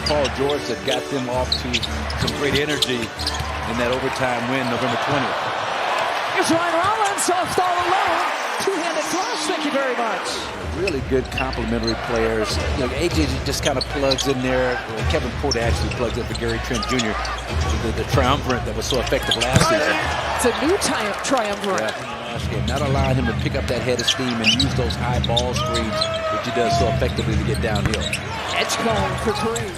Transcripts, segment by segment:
Paul George that got them off to some great energy in that overtime win November 20th. Here's Ryan Rollins, soft all alone. Two-handed flush, thank you very much. Really good complementary players. You know, AJ just kind of plugs in there. Kevin Porter actually plugs in for Gary Trent Jr., the triumvirate that was so effective last season. It's a new triumvirate. Yeah, not allowing him to pick up that head of steam and use those high ball screens, which he does so effectively to get downhill. Edgecombe for three.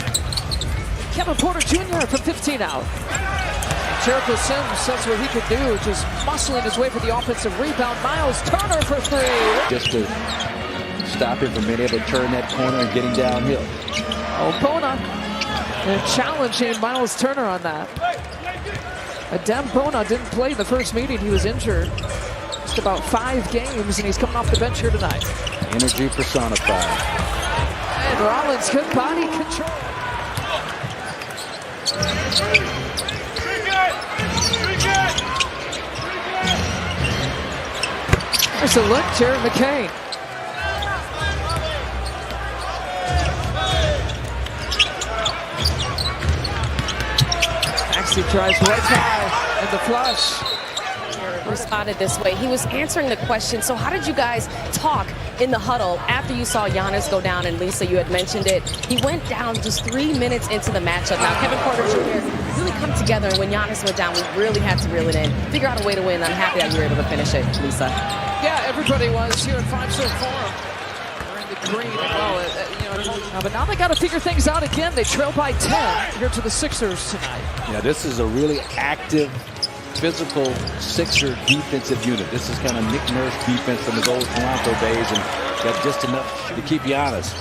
Kevin Porter Jr. from 15 out. Jericho Sims, that's what he could do, just muscling his way for the offensive rebound. Miles Turner for three. Just to stop him from being able to turn that corner and getting downhill. Bona challenging Miles Turner on that. Adem Bona didn't play the first meeting. He was injured. Just about 5 games, and he's coming off the bench here tonight. Energy personified. And Rollins, good body control. There's a look, Jared McCain. Maxey tries right high and the flush. Responded this way. He was answering the question. So how did you guys talk in the huddle after you saw Giannis go down? And Lisa, you had mentioned it. He went down just 3 minutes into the matchup. Now, Kevin Porter Jr. really come together. And when Giannis went down, we really had to reel it in, figure out a way to win. I'm happy that you were able to finish it, Lisa. Yeah, everybody was here at Five-Star Forum. They're in the green. Well, but now they got to figure things out again. They trail by 10 here to the Sixers tonight. Yeah, this is a really active, physical Sixer defensive unit. This is kind of Nick Nurse defense from his old Toronto days, and got just enough to keep you honest.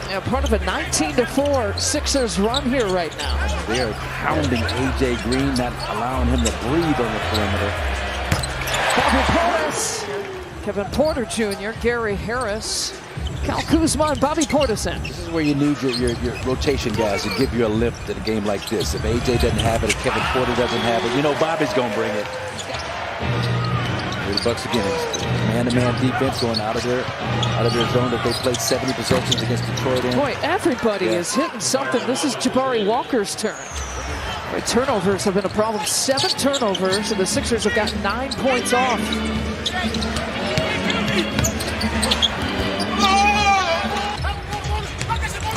Yeah, part of a 19-4 Sixers run here right now. They are pounding A.J. Green, not allowing him to breathe on the perimeter. Bobby Portis, Kevin Porter Jr., Gary Harris, Cal Kuzma, and Bobby Portison. This is where you need your rotation guys to give you a lift in a game like this. If A.J. doesn't have it, if Kevin Porter doesn't have it, you know Bobby's going to bring it. Here the Bucks again. Man-to-man defense going out of their zone that they played 70 possessions against Detroit in. Boy, everybody is hitting something. This is Jabari Walker's turn. Boy, turnovers have been a problem. 7 turnovers, and the Sixers have got 9 points off.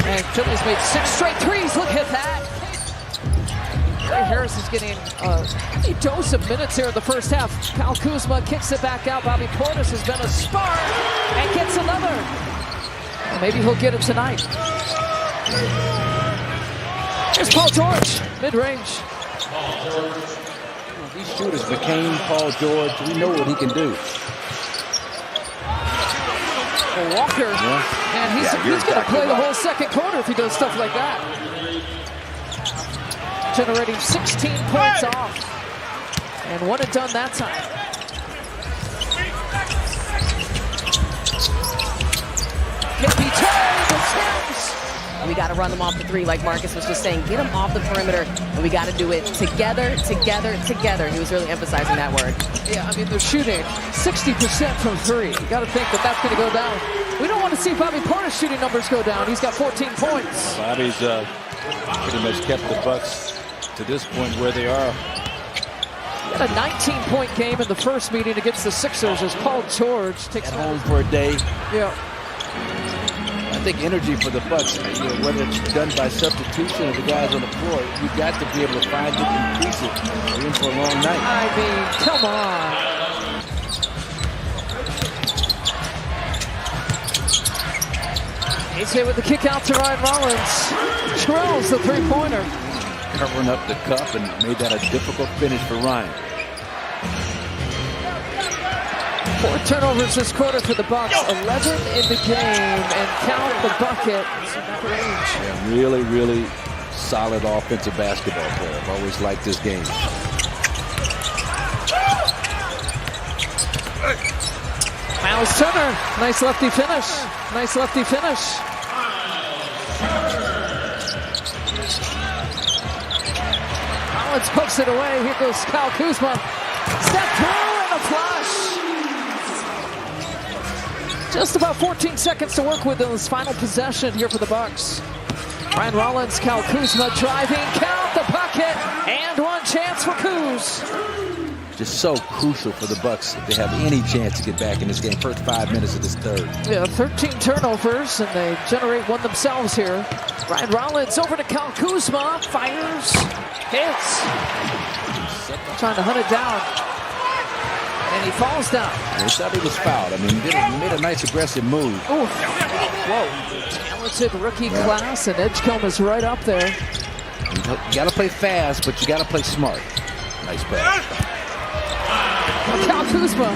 And Philly's made 6 straight threes. Look at that. Gary Harris is getting a heavy dose of minutes here in the first half. Kyle Kuzma kicks it back out. Bobby Portis has been a spark and gets another. Well, maybe he'll get it tonight. Here's Paul George, mid-range. These shooters, McCain, Paul George, we know what he can do. Walker, and he's going to play the whole second quarter if he does stuff like that. Generating 16 points off. And one and done that time. We got to run them off the 3, like Marcus was just saying. Get them off the perimeter, and we got to do it together, together, together. He was really emphasizing that word. Yeah, I mean, they're shooting 60% from 3. You got to think that that's going to go down. We don't want to see Bobby Porter's shooting numbers go down. He's got 14 points. Bobby's pretty much kept the Bucks to this point where they are. He had a 19-point game in the first meeting against the Sixers as Paul George takes at home for a day. Yeah. I think energy for the Bucks, whether it's done by substitution or the guys on the floor, you've got to be able to find it and increase it. We're in for a long night. I mean, come on. AJ with the kick out to Ryan Rollins. Drills the 3-pointer. Covering up the cup and made that a difficult finish for Ryan. 4 turnovers this quarter for the Bucks. 11 in the game, and count the bucket. Yeah, really, really solid offensive basketball player. I've always liked this game. Miles Turner, nice lefty finish. Nice lefty finish. Rollins pokes it away. Here goes Kyle Kuzma. Step through and a flush. Just about 14 seconds to work with in this final possession here for the Bucks. Ryan Rollins, Cal Kuzma driving, count the bucket, and one chance for Kuz. Just so crucial for the Bucks if they have any chance to get back in this game. First 5 minutes of this third. Yeah, 13 turnovers, and they generate one themselves here. Ryan Rollins over to Cal Kuzma, fires, hits. Trying to hunt it down. And he falls down. They thought he was fouled. I mean, he made a nice aggressive move. Ooh. Whoa. Talented rookie class, and Edgecombe is right up there. You got to play fast, but you got to play smart. Nice pass. Cal Kuzma.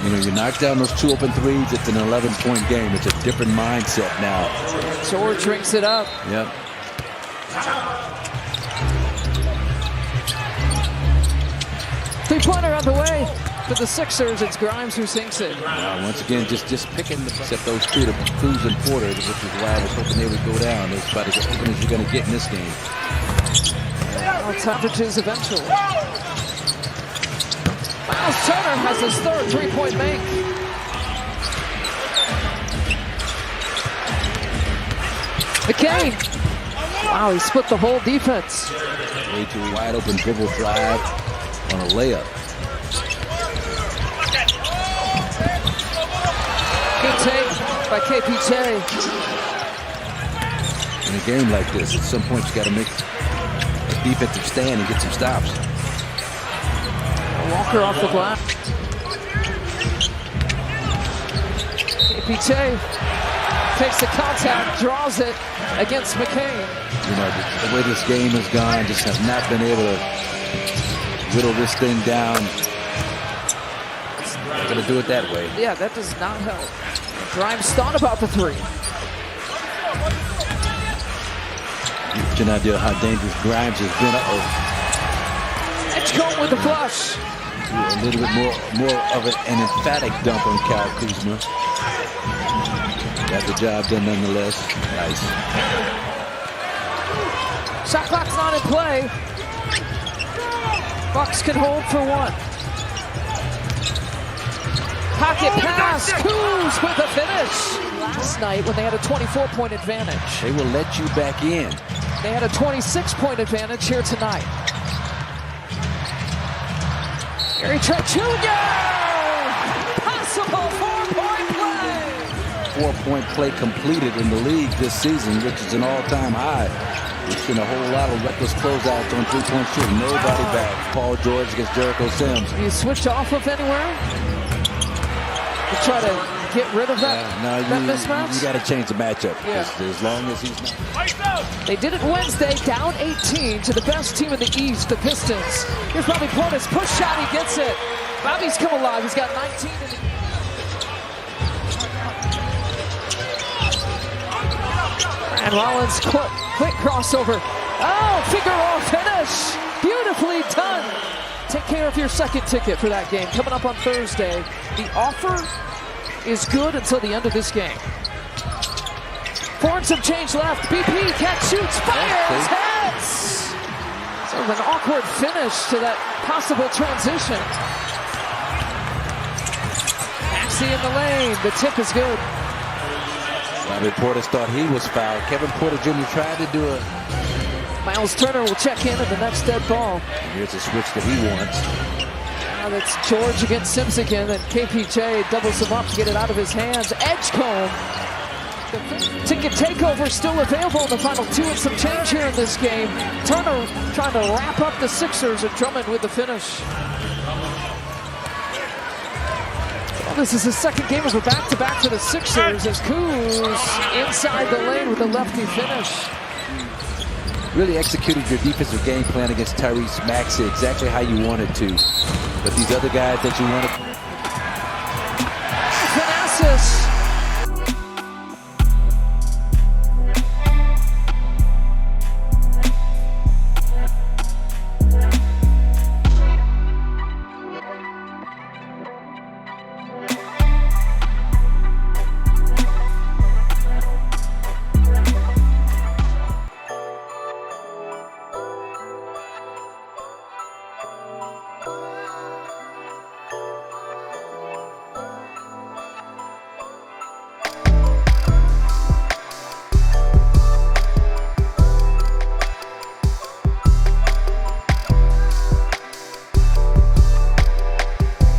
You know, you knock down those 2 open threes, it's an 11-point game. It's a different mindset now. George rings it up. Yep. Three-pointer on the way for the Sixers. It's Grimes who sinks it. Once again, just picking set those two to Cruz and Porter, which is why I was hoping they would go down. It's about as open as you're going to get in this game. Temperatures eventually. Miles Turner has his third three-point make. McCain. Wow, he split the whole defense. Way too wide open dribble drive on a layup. Good take by KPJ. In a game like this, at some point you got to make a defensive stand and get some stops. Walker off the glass. KPJ takes the contact, draws it against McCain. You know, the way this game has gone, just have not been able to whittle this thing down. Not going to do it that way. Yeah, that does not help. Grimes thought about the three. Get you an idea how dangerous Grimes has been. Edgecombe with the flush. A little bit more of an emphatic dump on Cal Kuzma. Got the job done nonetheless. Nice. Shot clock's not in play. Bucks can hold for one. Pocket pass. Kuz with a finish. Last night when they had a 24-point advantage. They will let you back in. They had a 26-point advantage here tonight. Gary Trent Jr. Possible 4-point play. 4-point play completed in the league this season, which is an all-time high. We've seen a whole lot of reckless closeouts on three-point shooting. Nobody back. Paul George against Jericho Sims. You switch off of anywhere? You try to get rid of that, that mismatch? You got to change the matchup. Yeah. As long as he's not. They did it Wednesday, down 18 to the best team in the East, the Pistons. Here's Bobby Portis, push shot, he gets it. Bobby's come alive, he's got 19 in the... And Rollins, quick crossover. Oh, figure roll finish. Beautifully done. Take care of your second ticket for that game. Coming up on Thursday. The offer is good until the end of this game. 4 and some change left. BP, catch, shoots, fires, hits. Sort of an awkward finish to that possible transition. Maxey in the lane. The tip is good. Bobby Portis thought he was fouled. Kevin Porter Jr. tried to do it. Miles Turner will check in at the next dead ball. Here's a switch that he wants. Now that's George against Sims again, and KPJ doubles him up to get it out of his hands. Edgecombe. The ticket takeover still available in the final 2 and some change here in this game. Turner trying to wrap up the Sixers, and Drummond with the finish. Well, this is the second game of a back-to-back for the Sixers as Kuz inside the lane with a lefty finish. Really executed your defensive game plan against Tyrese Maxey exactly how you wanted to. But these other guys that you wanted. Thanasis